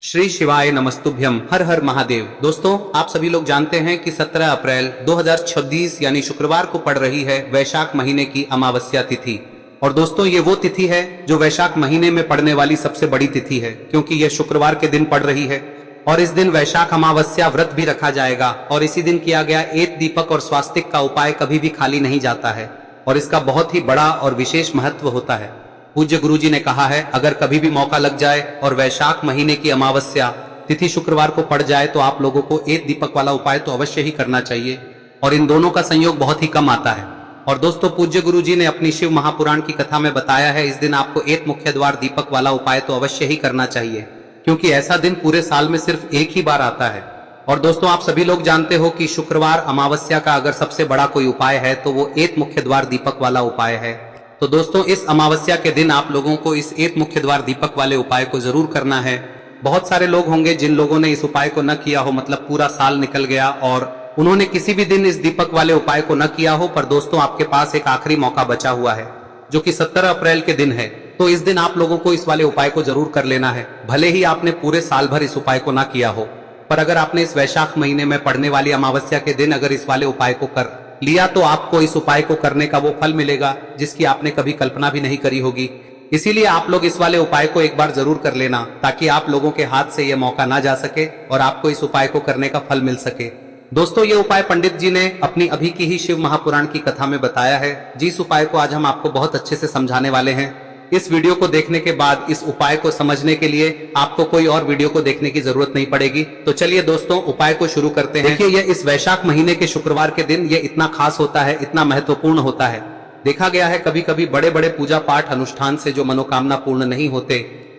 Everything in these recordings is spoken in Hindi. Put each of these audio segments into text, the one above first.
श्री शिवाय नमस्तुभ्यम। हर हर महादेव। दोस्तों, आप सभी लोग जानते हैं कि 17 अप्रैल 2026 यानी शुक्रवार को पड़ रही है वैशाख महीने की अमावस्या तिथि। और दोस्तों, ये वो तिथि है जो वैशाख महीने में पड़ने वाली सबसे बड़ी तिथि है, क्योंकि यह शुक्रवार के दिन पड़ रही है। और इस दिन वैशाख अमावस्या व्रत भी रखा जाएगा और इसी दिन किया गया एक दीपक और स्वास्तिक का उपाय कभी भी खाली नहीं जाता है और इसका बहुत ही बड़ा और विशेष महत्व होता है। पूज्य गुरुजी ने कहा है, अगर कभी भी मौका लग जाए और वैशाख महीने की अमावस्या तिथि शुक्रवार को पड़ जाए तो आप लोगों को एक दीपक वाला उपाय तो अवश्य ही करना चाहिए और इन दोनों का संयोग बहुत ही कम आता है। और दोस्तों, पूज्य गुरुजी ने अपनी शिव महापुराण की कथा में बताया है, इस दिन आपको एक मुख्य द्वार दीपक वाला उपाय तो अवश्य ही करना चाहिए, क्योंकि ऐसा दिन पूरे साल में सिर्फ एक ही बार आता है। और दोस्तों, आप सभी लोग जानते हो कि शुक्रवार अमावस्या का अगर सबसे बड़ा कोई उपाय है तो वो एक मुख्य द्वार दीपक वाला उपाय है। तो दोस्तों, इस अमावस्या के दिन आप लोगों को इस एक मुख्य द्वार दीपक वाले उपाय को जरूर करना है। बहुत सारे लोग होंगे जिन लोगों ने इस उपाय को न किया हो, मतलब पूरा साल निकल गया और उन्होंने किसी भी दिन इस दीपक वाले उपाय को न किया हो, पर दोस्तों आपके पास एक आखिरी मौका बचा हुआ है जो कि 17 अप्रैल के दिन है। तो इस दिन आप लोगों को इस वाले उपाय को जरूर कर लेना है, भले ही आपने पूरे साल भर इस उपाय को ना किया हो, पर अगर आपने इस वैशाख महीने में पड़ने वाली अमावस्या के दिन अगर इस वाले उपाय को कर लिया तो आपको इस उपाय को करने का वो फल मिलेगा जिसकी आपने कभी कल्पना भी नहीं करी होगी। इसीलिए आप लोग इस वाले उपाय को एक बार जरूर कर लेना, ताकि आप लोगों के हाथ से यह मौका ना जा सके और आपको इस उपाय को करने का फल मिल सके। दोस्तों, ये उपाय पंडित जी ने अपनी अभी की ही शिव महापुराण की कथा में बताया है, जिस उपाय को आज हम आपको बहुत अच्छे से समझाने वाले हैं। इस वीडियो को देखने के बाद इस उपाय को समझने के लिए आपको कोई और वीडियो को देखने की जरूरत नहीं पड़ेगी। तो चलिए दोस्तों, उपाय को शुरू करते हैं। देखिए, यह इस वैशाख महीने के शुक्रवार के दिन ये इतना खास होता है, इतना महत्वपूर्ण होता है। देखा गया है कभी कभी बड़े बड़े पूजा पाठ अनुष्ठान से जो मनोकामना पूर्ण नहीं होते,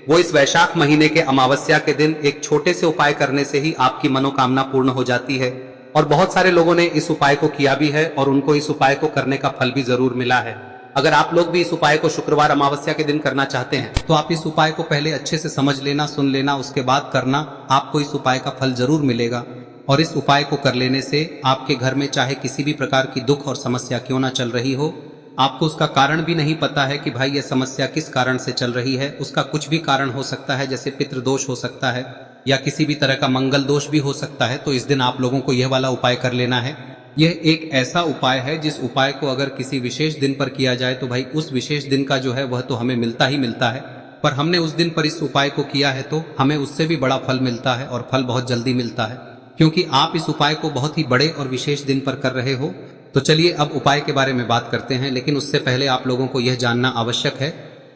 वो इस वैशाख महीने के अमावस्या के दिन एक छोटे से उपाय करने से ही आपकी मनोकामना पूर्ण हो जाती है। और बहुत सारे लोगों ने इस उपाय को किया भी है और उनको इस उपाय को करने का फल भी जरूर मिला है। अगर आप लोग भी इस उपाय को शुक्रवार अमावस्या के दिन करना चाहते हैं तो आप इस उपाय को पहले अच्छे से समझ लेना, सुन लेना, उसके बाद करना। आपको इस उपाय का फल जरूर मिलेगा और इस उपाय को कर लेने से आपके घर में चाहे किसी भी प्रकार की दुख और समस्या क्यों ना चल रही हो, आपको उसका कारण भी नहीं पता है कि भाई ये समस्या किस कारण से चल रही है, उसका कुछ भी कारण हो सकता है, जैसे पितृदोष हो सकता है या किसी भी तरह का मंगल दोष भी हो सकता है। तो इस दिन आप लोगों को यह वाला उपाय कर लेना है। यह एक ऐसा उपाय है जिस उपाय को अगर किसी विशेष दिन पर किया जाए तो भाई उस विशेष दिन का जो है वह तो हमें मिलता ही मिलता है, पर हमने उस दिन पर इस उपाय को किया है तो हमें उससे भी बड़ा फल मिलता है और फल बहुत जल्दी मिलता है, क्योंकि आप इस उपाय को बहुत ही बड़े और विशेष दिन पर कर रहे हो। तो चलिए अब उपाय के बारे में बात करते हैं, लेकिन उससे पहले आप लोगों को यह जानना आवश्यक है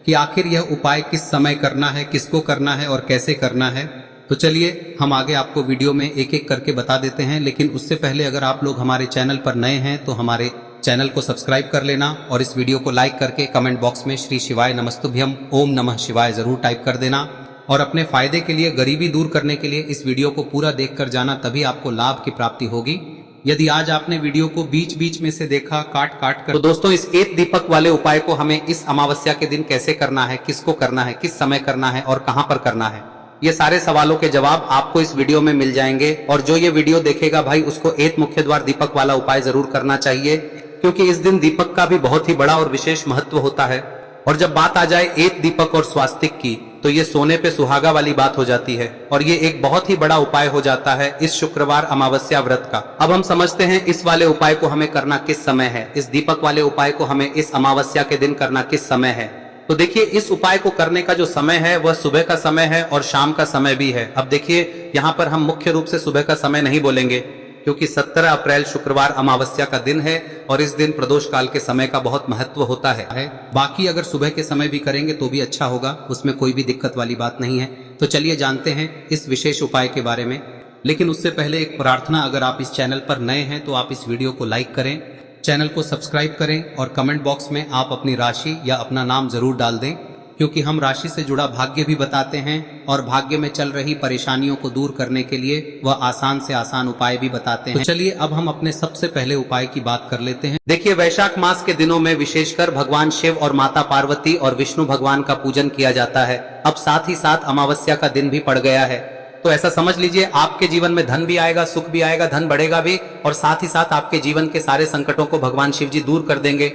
कि आखिर यह उपाय किस समय करना है, किसको करना है और कैसे करना है। तो चलिए हम आगे आपको वीडियो में एक एक करके बता देते हैं, लेकिन उससे पहले अगर आप लोग हमारे चैनल पर नए हैं तो हमारे चैनल को सब्सक्राइब कर लेना और इस वीडियो को लाइक करके कमेंट बॉक्स में श्री शिवाय नमस्तुभ्यम ओम नमः शिवाय जरूर टाइप कर देना। और अपने फायदे के लिए, गरीबी दूर करने के लिए इस वीडियो को पूरा देख कर जाना, तभी आपको लाभ की प्राप्ति होगी। यदि आज आपने वीडियो को बीच बीच में से देखा काट काट कर, तो दोस्तों इस एक दीपक वाले उपाय को हमें इस अमावस्या के दिन कैसे करना है, किसको करना है, किस समय करना है और कहां पर करना है, ये सारे सवालों के जवाब आपको इस वीडियो में मिल जाएंगे। और जो ये वीडियो देखेगा भाई उसको एक मुख्य द्वार दीपक वाला उपाय जरूर करना चाहिए, क्योंकि इस दिन दीपक का भी बहुत ही बड़ा और विशेष महत्व होता है। और जब बात आ जाए एक दीपक और स्वास्तिक की, तो ये सोने पे सुहागा वाली बात हो जाती है और ये एक बहुत ही बड़ा उपाय हो जाता है इस शुक्रवार अमावस्या व्रत का। अब हम समझते हैं इस वाले उपाय को हमें करना किस समय है, इस दीपक वाले उपाय को हमें इस अमावस्या के दिन करना किस समय है। तो देखिए, इस उपाय को करने का जो समय है वह सुबह का समय है और शाम का समय भी है। अब देखिए, यहाँ पर हम मुख्य रूप से सुबह का समय नहीं बोलेंगे, क्योंकि 17 अप्रैल शुक्रवार अमावस्या का दिन है और इस दिन प्रदोष काल के समय का बहुत महत्व होता है। बाकी अगर सुबह के समय भी करेंगे तो भी अच्छा होगा, उसमें कोई भी दिक्कत वाली बात नहीं है। तो चलिए जानते हैं इस विशेष उपाय के बारे में, लेकिन उससे पहले एक प्रार्थना, अगर आप इस चैनल पर नए हैं तो आप इस वीडियो को लाइक करें, चैनल को सब्सक्राइब करें और कमेंट बॉक्स में आप अपनी राशि या अपना नाम जरूर डाल दें, क्योंकि हम राशि से जुड़ा भाग्य भी बताते हैं और भाग्य में चल रही परेशानियों को दूर करने के लिए वह आसान से आसान उपाय भी बताते हैं। तो चलिए अब हम अपने सबसे पहले उपाय की बात कर लेते हैं। देखिए, वैशाख मास के दिनों में विशेषकर भगवान शिव और माता पार्वती और विष्णु भगवान का पूजन किया जाता है। अब साथ ही साथ अमावस्या का दिन भी पड़ गया है, तो ऐसा समझ लीजिए आपके जीवन में धन भी आएगा, सुख भी आएगा, धन बढ़ेगा भी और साथ ही साथ आपके जीवन के सारे संकटों को भगवान शिव जी दूर कर देंगे।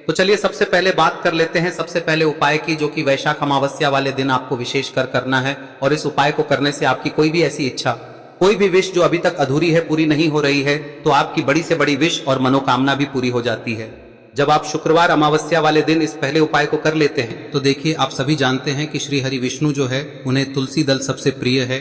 तो चलिए सबसे पहले बात कर लेते हैं सबसे पहले उपाय की, जो कि वैशाख अमावस्या वाले दिन आपको विशेष कर करना है। और इस उपाय को करने से आपकी कोई भी ऐसी इच्छा, कोई भी विश जो अभी तक अधूरी है, पूरी नहीं हो रही है, तो आपकी बड़ी से बड़ी विश और मनोकामना भी पूरी हो जाती है जब आप शुक्रवार अमावस्या वाले दिन इस पहले उपाय को कर लेते हैं। तो देखिए, आप सभी जानते हैं कि श्री हरि विष्णु जो है, उन्हें तुलसी दल सबसे प्रिय है।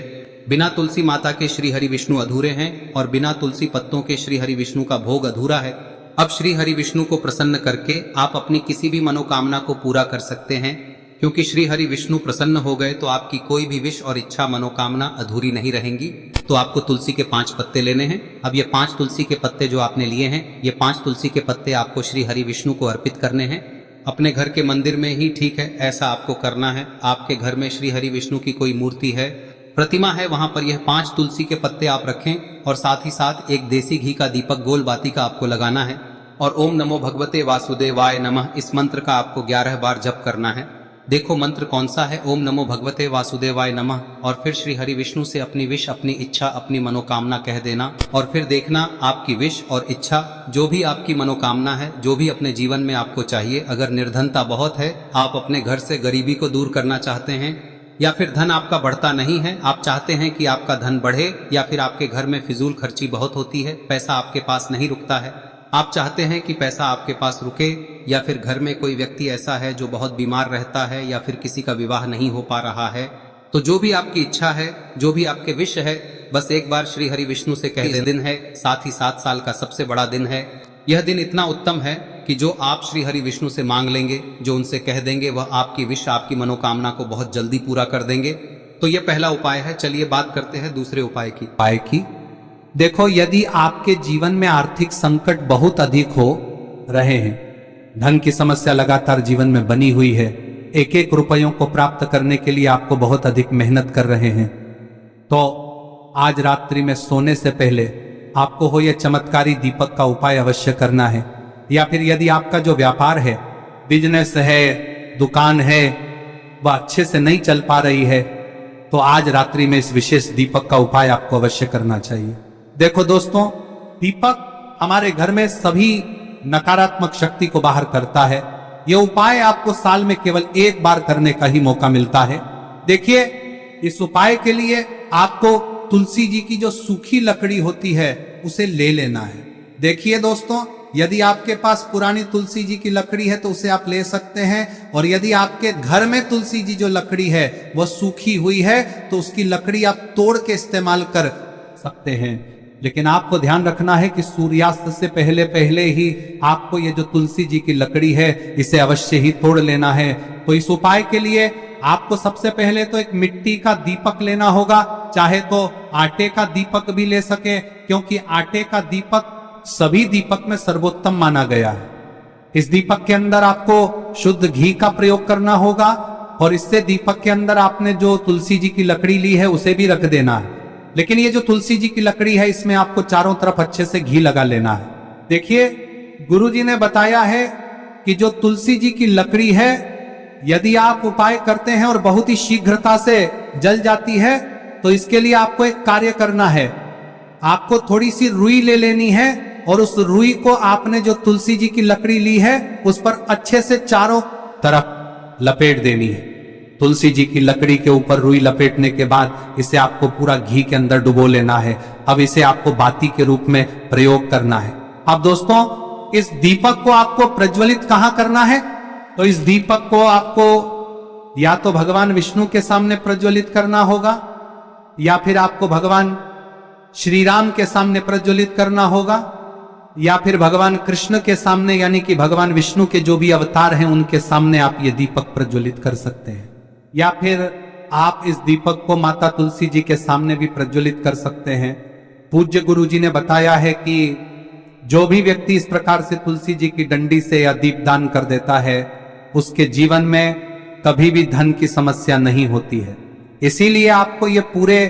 बिना तुलसी माता के श्री हरि विष्णु अधूरे हैं और बिना तुलसी पत्तों के श्री हरि विष्णु का भोग अधूरा है। अब श्री हरि विष्णु को प्रसन्न करके आप अपनी किसी भी मनोकामना को पूरा कर सकते हैं, क्योंकि श्री हरि विष्णु प्रसन्न हो गए तो आपकी कोई भी विश और इच्छा मनोकामना अधूरी नहीं रहेंगी। तो आपको तुलसी के 5 पत्ते लेने हैं। अब ये 5 तुलसी के पत्ते जो आपने लिए हैं, ये 5 तुलसी के पत्ते आपको श्री हरि विष्णु को अर्पित करने हैं। अपने घर के मंदिर में ही ठीक है, ऐसा आपको करना है। आपके घर में श्री हरि विष्णु की कोई मूर्ति है, प्रतिमा है, वहां पर यह 5 तुलसी के पत्ते आप रखें और साथ ही साथ एक देसी घी का दीपक गोल बाती का आपको लगाना है। और ओम नमो भगवते वासुदेवाय नमः इस मंत्र का आपको 11 बार जप करना है। देखो मंत्र कौन सा है, ओम नमो भगवते वासुदेवाय नमः, और फिर श्री हरि विष्णु से अपनी विश, अपनी इच्छा, अपनी मनोकामना कह देना। और फिर देखना आपकी विश और इच्छा, जो भी आपकी मनोकामना है, जो भी अपने जीवन में आपको चाहिए। अगर निर्धनता बहुत है, आप अपने घर से गरीबी को दूर करना चाहते हैं, या फिर धन आपका बढ़ता नहीं है, आप चाहते हैं कि आपका धन बढ़े, या फिर आपके घर में फिजूल खर्ची बहुत होती है, पैसा आपके पास नहीं रुकता है, आप चाहते हैं कि पैसा आपके पास रुके, या फिर घर में कोई व्यक्ति ऐसा है जो बहुत बीमार रहता है, या फिर किसी का विवाह नहीं हो पा रहा है, तो जो भी आपकी इच्छा है, जो भी आपके विश है, बस एक बार श्री हरि विष्णु से कह दें। दिन है, साथ ही 7 साल का सबसे बड़ा दिन है। यह दिन इतना उत्तम है कि जो आप श्री हरि विष्णु से मांग लेंगे, जो उनसे कह देंगे, वह आपकी विश, आपकी मनोकामना को बहुत जल्दी पूरा कर देंगे। तो यह पहला उपाय है। चलिए बात करते हैं दूसरे उपाय की। देखो, यदि आपके जीवन में आर्थिक संकट बहुत अधिक हो रहे हैं, धन की समस्या लगातार जीवन में बनी हुई है, एक एक रुपयों को प्राप्त करने के लिए आपको बहुत अधिक मेहनत कर रहे हैं, तो आज रात्रि में सोने से पहले आपको हो यह चमत्कारी दीपक का उपाय अवश्य करना है। या फिर यदि आपका जो व्यापार है, बिजनेस है, दुकान है, वह अच्छे से नहीं चल पा रही है, तो आज रात्रि में इस विशेष दीपक का उपाय आपको अवश्य करना चाहिए। देखो दोस्तों, दीपक हमारे घर में सभी नकारात्मक शक्ति को बाहर करता है। यह उपाय आपको साल में केवल 1 बार करने का ही मौका मिलता है। देखिए, इस उपाय के लिए आपको तुलसी जी की जो सूखी लकड़ी होती है उसे ले लेना है। देखिए दोस्तों, यदि आपके पास पुरानी तुलसी जी की लकड़ी है तो उसे आप ले सकते हैं, और यदि आपके घर में तुलसी जी जो लकड़ी है वह सूखी हुई है तो उसकी लकड़ी आप तोड़ के इस्तेमाल कर सकते हैं। लेकिन आपको ध्यान रखना है कि सूर्यास्त से पहले पहले ही आपको ये जो तुलसी जी की लकड़ी है इसे अवश्य ही तोड़ लेना है। तो इस उपाय के लिए आपको सबसे पहले तो एक मिट्टी का दीपक लेना होगा, चाहे तो आटे का दीपक भी ले सके, क्योंकि आटे का दीपक सभी दीपक में सर्वोत्तम माना गया है। इस दीपक के अंदर आपको शुद्ध घी का प्रयोग करना होगा, और इससे दीपक के अंदर आपने जो तुलसी जी की लकड़ी ली है उसे भी रख देना है। लेकिन ये जो तुलसी जी की लकड़ी है, इसमें आपको चारों तरफ अच्छे से घी लगा लेना है। देखिए, गुरुजी ने बताया है कि जो तुलसी जी की लकड़ी है, यदि आप उपाय करते हैं और बहुत ही शीघ्रता से जल जाती है, तो इसके लिए आपको एक कार्य करना है। आपको थोड़ी सी रुई ले लेनी है, और उस रुई को आपने जो तुलसी जी की लकड़ी ली है उस पर अच्छे से चारों तरफ लपेट देनी है। तुलसी जी की लकड़ी के ऊपर रुई लपेटने के बाद इसे आपको पूरा घी के अंदर डुबो लेना है। अब इसे आपको बाती के रूप में प्रयोग करना है। अब दोस्तों, इस दीपक को आपको प्रज्वलित कहां करना है? तो इस दीपक को आपको या तो भगवान विष्णु के सामने प्रज्वलित करना होगा, या फिर आपको भगवान श्री राम के सामने प्रज्वलित करना होगा, या फिर भगवान कृष्ण के सामने, यानी कि भगवान विष्णु के जो भी अवतार हैं उनके सामने आप ये दीपक प्रज्वलित कर सकते हैं। या फिर आप इस दीपक को माता तुलसी जी के सामने भी प्रज्वलित कर सकते हैं। पूज्य गुरु जी ने बताया है कि जो भी व्यक्ति इस प्रकार से तुलसी जी की डंडी से या दीपदान कर देता है, उसके जीवन में कभी भी धन की समस्या नहीं होती है। इसीलिए आपको ये पूरे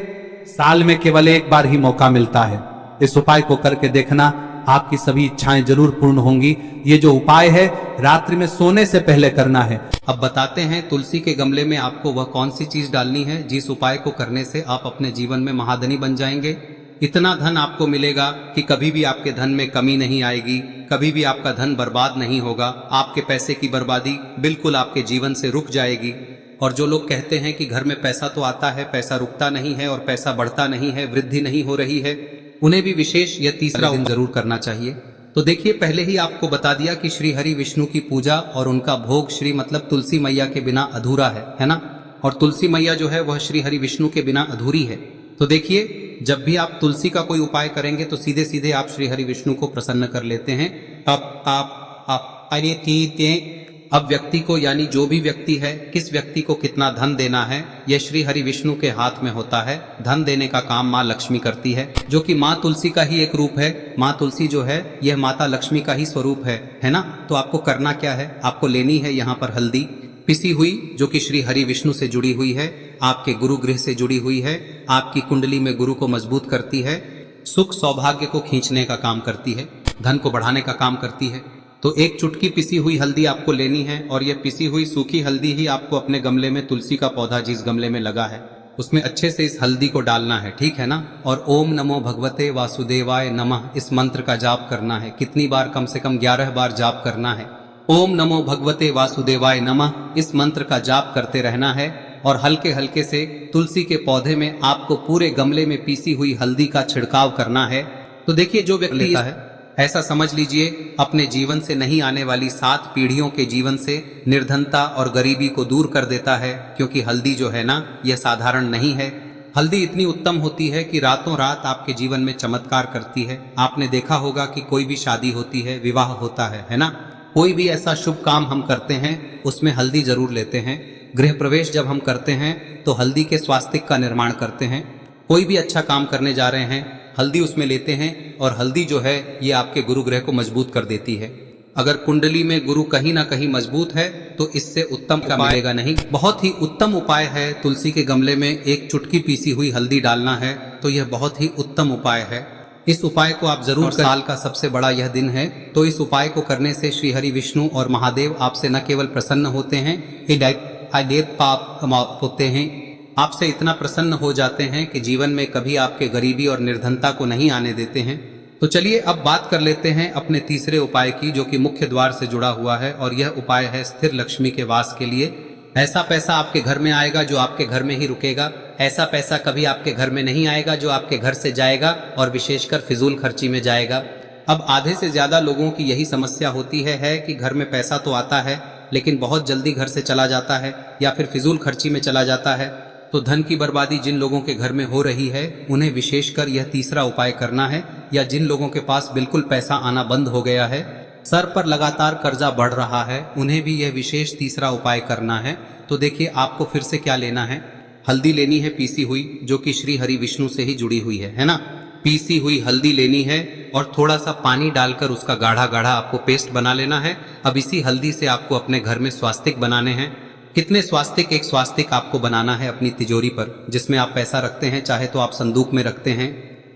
साल में केवल 1 बार ही मौका मिलता है। इस उपाय को करके देखना, आपकी सभी इच्छाएं जरूर पूर्ण होंगी। ये जो उपाय है रात्रि में सोने से पहले करना है। अब बताते हैं तुलसी के गमले में आपको वह कौन सी चीज डालनी है जिस उपाय को करने से आप अपने जीवन में महाधनी बन जाएंगे। इतना धन आपको मिलेगा कि कभी भी आपके धन में कमी नहीं आएगी, कभी भी आपका धन बर्बाद नहीं होगा। आपके पैसे की बर्बादी बिल्कुल आपके जीवन से रुक जाएगी। और जो लोग कहते हैं कि घर में पैसा तो आता है, पैसा रुकता नहीं है और पैसा बढ़ता नहीं है, वृद्धि नहीं हो रही है, उन्हें भी विशेष यह तीसरा दिन जरूर करना चाहिए। तो देखिए, पहले ही आपको बता दिया कि श्री हरि विष्णु की पूजा और उनका भोग श्री मतलब तुलसी मैया के बिना अधूरा है ना। और तुलसी मैया जो है वह श्री हरि विष्णु के बिना अधूरी है। तो देखिए, जब भी आप तुलसी का कोई उपाय करेंगे तो सीधे सीधे आप श्री हरि विष्णु को प्रसन्न कर लेते हैं। अब व्यक्ति को, यानी जो भी व्यक्ति है, किस व्यक्ति को कितना धन देना है, यह श्री हरि विष्णु के हाथ में होता है। धन देने का काम माँ लक्ष्मी करती है, जो कि माँ तुलसी का ही एक रूप है। माँ तुलसी जो है यह माता लक्ष्मी का ही स्वरूप है ना। तो आपको करना क्या है, आपको लेनी है यहाँ पर हल्दी पिसी हुई, जो कि श्री हरि विष्णु से जुड़ी हुई है, आपके गुरु गृह से जुड़ी हुई है, आपकी कुंडली में गुरु को मजबूत करती है, सुख सौभाग्य को खींचने का काम करती है, धन को बढ़ाने का काम करती है। तो एक चुटकी पिसी हुई हल्दी आपको लेनी है और यह पिसी हुई सूखी हल्दी ही आपको अपने गमले में, तुलसी का पौधा जिस गमले में लगा है उसमें अच्छे से इस हल्दी को डालना है, ठीक है ना। और ओम नमो भगवते वासुदेवाय नमः इस मंत्र का जाप करना है। कितनी बार? कम से कम 11 बार जाप करना है। ओम नमो भगवते वासुदेवाय नमः इस मंत्र का जाप करते रहना है और हल्के हल्के से तुलसी के पौधे में आपको पूरे गमले में पीसी हुई हल्दी का छिड़काव करना है। तो देखिए, जो व्यक्ति लेता है, ऐसा समझ लीजिए अपने जीवन से नहीं आने वाली 7 पीढ़ियों के जीवन से निर्धनता और गरीबी को दूर कर देता है। क्योंकि हल्दी जो है ना, यह साधारण नहीं है। हल्दी इतनी उत्तम होती है कि रातों रात आपके जीवन में चमत्कार करती है। आपने देखा होगा कि कोई भी शादी होती है, विवाह होता है ना, कोई भी ऐसा शुभ काम हम करते हैं उसमें हल्दी जरूर लेते हैं। गृह प्रवेश जब हम करते हैं तो हल्दी के स्वास्तिक का निर्माण करते हैं। कोई भी अच्छा काम करने जा रहे हैं, हल्दी उसमें लेते हैं और हल्दी जो है ये आपके गुरु ग्रह को मजबूत कर देती है। अगर कुंडली में गुरु कहीं ना कहीं मजबूत है तो इससे उत्तम का मिलेगा नहीं। बहुत ही उत्तम उपाय है, तुलसी के गमले में एक चुटकी पीसी हुई हल्दी डालना है। तो यह बहुत ही उत्तम उपाय है। इस उपाय को आप जरूर करें। साल का सबसे बड़ा यह दिन है, तो इस उपाय को करने से श्री हरि विष्णु और महादेव आपसे न केवल प्रसन्न होते हैं, पाप होते हैं, आपसे इतना प्रसन्न हो जाते हैं कि जीवन में कभी आपके गरीबी और निर्धनता को नहीं आने देते हैं। तो चलिए अब बात कर लेते हैं अपने तीसरे उपाय की, जो कि मुख्य द्वार से जुड़ा हुआ है। और यह उपाय है स्थिर लक्ष्मी के वास के लिए। ऐसा पैसा आपके घर में आएगा जो आपके घर में ही रुकेगा। ऐसा पैसा कभी आपके घर में नहीं आएगा जो आपके घर से जाएगा और विशेषकर फिजूल खर्ची में जाएगा। अब आधे से ज्यादा लोगों की यही समस्या होती है कि घर में पैसा तो आता है लेकिन बहुत जल्दी घर से चला जाता है या फिर फिजूल खर्ची में चला जाता है। तो धन की बर्बादी जिन लोगों के घर में हो रही है उन्हें विशेषकर यह तीसरा उपाय करना है। या जिन लोगों के पास बिल्कुल पैसा आना बंद हो गया है, सर पर लगातार कर्जा बढ़ रहा है, उन्हें भी यह विशेष तीसरा उपाय करना है। तो देखिए, आपको फिर से क्या लेना है, हल्दी लेनी है पीसी हुई, जो कि श्री हरि विष्णु से ही जुड़ी हुई है ना। पीसी हुई हल्दी लेनी है और थोड़ा सा पानी डालकर उसका गाढ़ा गाढ़ा आपको पेस्ट बना लेना है। अब इसी हल्दी से आपको अपने घर में स्वास्तिक बनाने हैं। कितने स्वास्तिक? एक स्वास्तिक आपको बनाना है अपनी तिजोरी पर, जिसमें आप पैसा रखते हैं। चाहे तो आप संदूक में रखते हैं,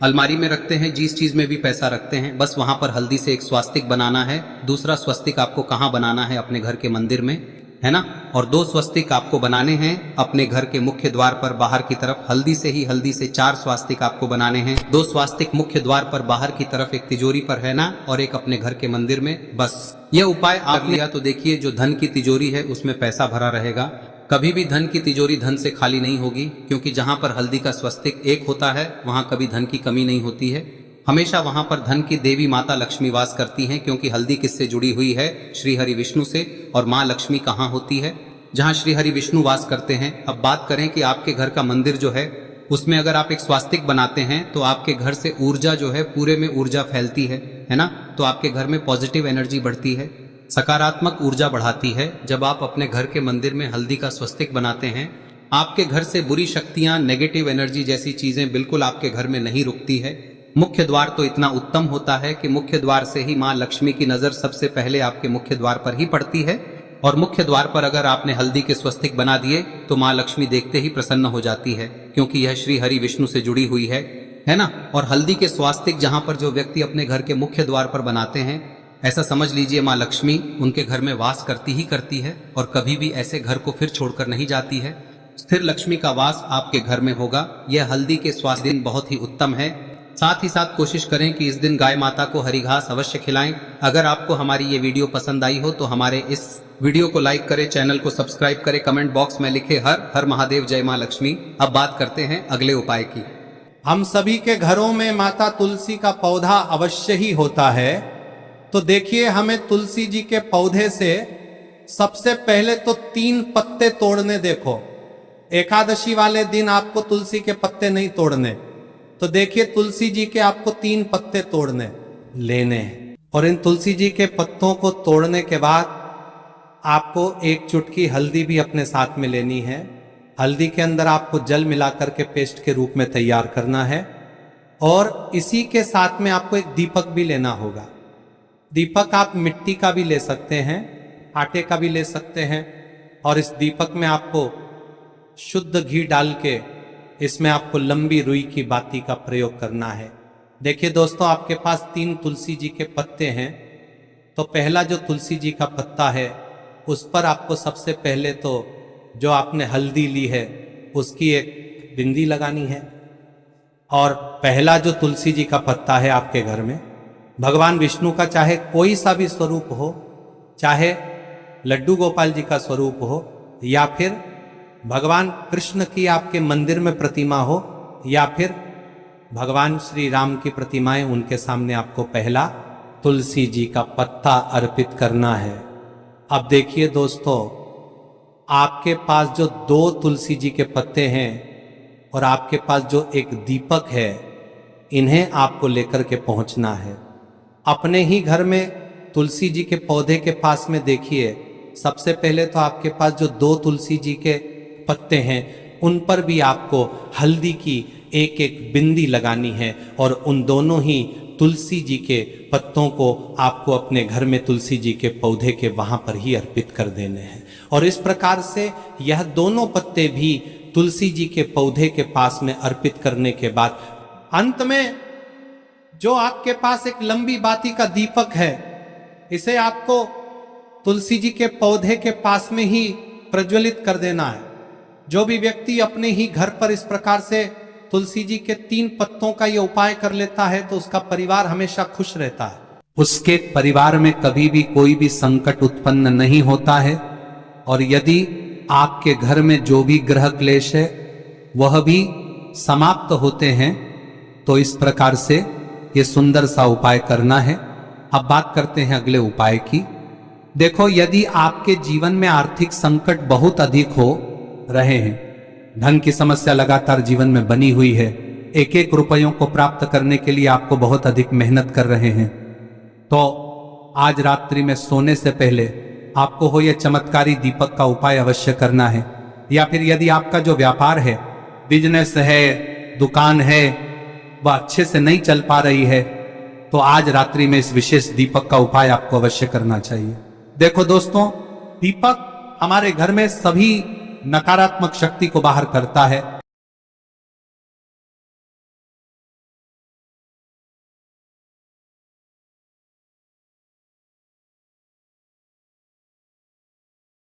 अलमारी में रखते हैं, जिस चीज में भी पैसा रखते हैं, बस वहां पर हल्दी से एक स्वास्तिक बनाना है। दूसरा स्वस्तिक आपको कहाँ बनाना है? अपने घर के मंदिर में, है ना। और 2 स्वस्तिक आपको बनाने हैं अपने घर के मुख्य द्वार पर बाहर की तरफ। हल्दी से 4 स्वास्तिक आपको बनाने हैं। 2 स्वास्तिक मुख्य द्वार पर बाहर की तरफ, एक तिजोरी पर, है ना, और एक अपने घर के मंदिर में। बस यह उपाय आप लिया तो देखिए, जो धन की तिजोरी है उसमें पैसा भरा रहेगा। कभी भी धन की तिजोरी धन से खाली नहीं होगी, क्योंकि जहां पर हल्दी का स्वस्तिक एक होता है वहां कभी धन की कमी नहीं होती है। हमेशा वहां पर धन की देवी माता लक्ष्मी वास करती हैं, क्योंकि हल्दी किससे जुड़ी हुई है? श्री हरि विष्णु से। और माँ लक्ष्मी कहाँ होती है? जहाँ श्री हरि विष्णु वास करते हैं। अब बात करें कि आपके घर का मंदिर जो है उसमें अगर आप एक स्वास्तिक बनाते हैं तो आपके घर से ऊर्जा जो है, पूरे में ऊर्जा फैलती है ना। तो आपके घर में पॉजिटिव एनर्जी बढ़ती है, सकारात्मक ऊर्जा बढ़ाती है। जब आप अपने घर के मंदिर में हल्दी का स्वस्तिक बनाते हैं, आपके घर से बुरी शक्तियां, नेगेटिव एनर्जी जैसी चीजें बिल्कुल आपके घर में नहीं रुकती है। मुख्य द्वार तो इतना उत्तम होता है कि मुख्य द्वार से ही माँ लक्ष्मी की नजर सबसे पहले आपके मुख्य द्वार पर ही पड़ती है। और मुख्य द्वार पर अगर आपने हल्दी के स्वस्तिक बना दिए तो माँ लक्ष्मी देखते ही प्रसन्न हो जाती है, क्योंकि यह श्री हरि विष्णु से जुड़ी हुई है ना। और हल्दी के स्वास्तिक जहां पर जो व्यक्ति अपने घर के मुख्य द्वार पर बनाते हैं, ऐसा समझ लीजिए माँ लक्ष्मी उनके घर में वास करती ही करती है और कभी भी ऐसे घर को फिर छोड़कर नहीं जाती है। स्थिर लक्ष्मी का वास आपके घर में होगा। यह हल्दी के स्वास्थ्य दिन बहुत ही उत्तम है। साथ ही साथ कोशिश करें कि इस दिन गाय माता को हरी घास अवश्य खिलाएं। अगर आपको हमारी ये वीडियो पसंद आई हो तो हमारे इस वीडियो को लाइक करें, चैनल को सब्सक्राइब करें, कमेंट बॉक्स में लिखे हर हर महादेव, जय मां लक्ष्मी। अब बात करते हैं अगले उपाय की। हम सभी के घरों में माता तुलसी का पौधा अवश्य ही होता है। तो देखिए, हमें तुलसी जी के पौधे से सबसे पहले तो 3 पत्ते तोड़ने। देखो, एकादशी वाले दिन आपको तुलसी के पत्ते नहीं तोड़ने। तो देखिए, तुलसी जी के आपको 3 पत्ते तोड़ने लेने हैं। और इन तुलसी जी के पत्तों को तोड़ने के बाद आपको 1 चुटकी हल्दी भी अपने साथ में लेनी है। हल्दी के अंदर आपको जल मिलाकर के पेस्ट के रूप में तैयार करना है। और इसी के साथ में आपको एक दीपक भी लेना होगा। दीपक आप मिट्टी का भी ले सकते हैं, आटे का भी ले सकते हैं। और इस दीपक में आपको शुद्ध घी डाल के इसमें आपको लंबी रुई की बाती का प्रयोग करना है। देखिए दोस्तों, आपके पास 3 तुलसी जी के पत्ते हैं। तो पहला जो तुलसी जी का पत्ता है उस पर आपको सबसे पहले तो जो आपने हल्दी ली है उसकी एक बिंदी लगानी है। और पहला जो तुलसी जी का पत्ता है आपके घर में, भगवान विष्णु का चाहे कोई सा भी स्वरूप हो, चाहे लड्डू गोपाल जी का स्वरूप हो, या फिर भगवान कृष्ण की आपके मंदिर में प्रतिमा हो, या फिर भगवान श्री राम की प्रतिमाएं, उनके सामने आपको पहला तुलसी जी का पत्ता अर्पित करना है। अब देखिए दोस्तों, आपके पास जो 2 तुलसी जी के पत्ते हैं और आपके पास जो एक दीपक है, इन्हें आपको लेकर के पहुंचना है। अपने ही घर में तुलसी जी के पौधे के पास में देखिए, सबसे पहले तो आपके पास जो 2 तुलसी जी के पत्ते हैं उन पर भी आपको हल्दी की एक बिंदी लगानी है। और उन दोनों ही तुलसी जी के पत्तों को आपको अपने घर में तुलसी जी के पौधे के वहां पर ही अर्पित कर देने हैं। और इस प्रकार से यह दोनों पत्ते भी तुलसी जी के पौधे के पास में अर्पित करने के बाद अंत में जो आपके पास एक लंबी बाती का दीपक है, इसे आपको तुलसी जी के पौधे के पास में ही प्रज्वलित कर देना है। जो भी व्यक्ति अपने ही घर पर इस प्रकार से तुलसी जी के 3 पत्तों का यह उपाय कर लेता है तो उसका परिवार हमेशा खुश रहता है। उसके परिवार में कभी भी कोई भी संकट उत्पन्न नहीं होता है। और यदि आपके घर में जो भी ग्रह क्लेश है वह भी समाप्त होते हैं। तो इस प्रकार से ये सुंदर सा उपाय करना है। अब बात करते हैं अगले उपाय की। देखो, यदि आपके जीवन में आर्थिक संकट बहुत अधिक हो रहे हैं, धन की समस्या लगातार जीवन में बनी हुई है, एक रुपयों को प्राप्त करने के लिए आपको बहुत अधिक मेहनत कर रहे हैं, तो आज रात्रि में सोने से पहले आपको हो यह चमत्कारी दीपक का उपाय अवश्य करना है। या फिर यदि आपका जो व्यापार है, बिजनेस है, दुकान है, वह अच्छे से नहीं चल पा रही है, तो आज रात्रि में इस विशेष दीपक का उपाय आपको अवश्य करना चाहिए। देखो दोस्तों, दीपक हमारे घर में सभी नकारात्मक शक्ति को बाहर करता है।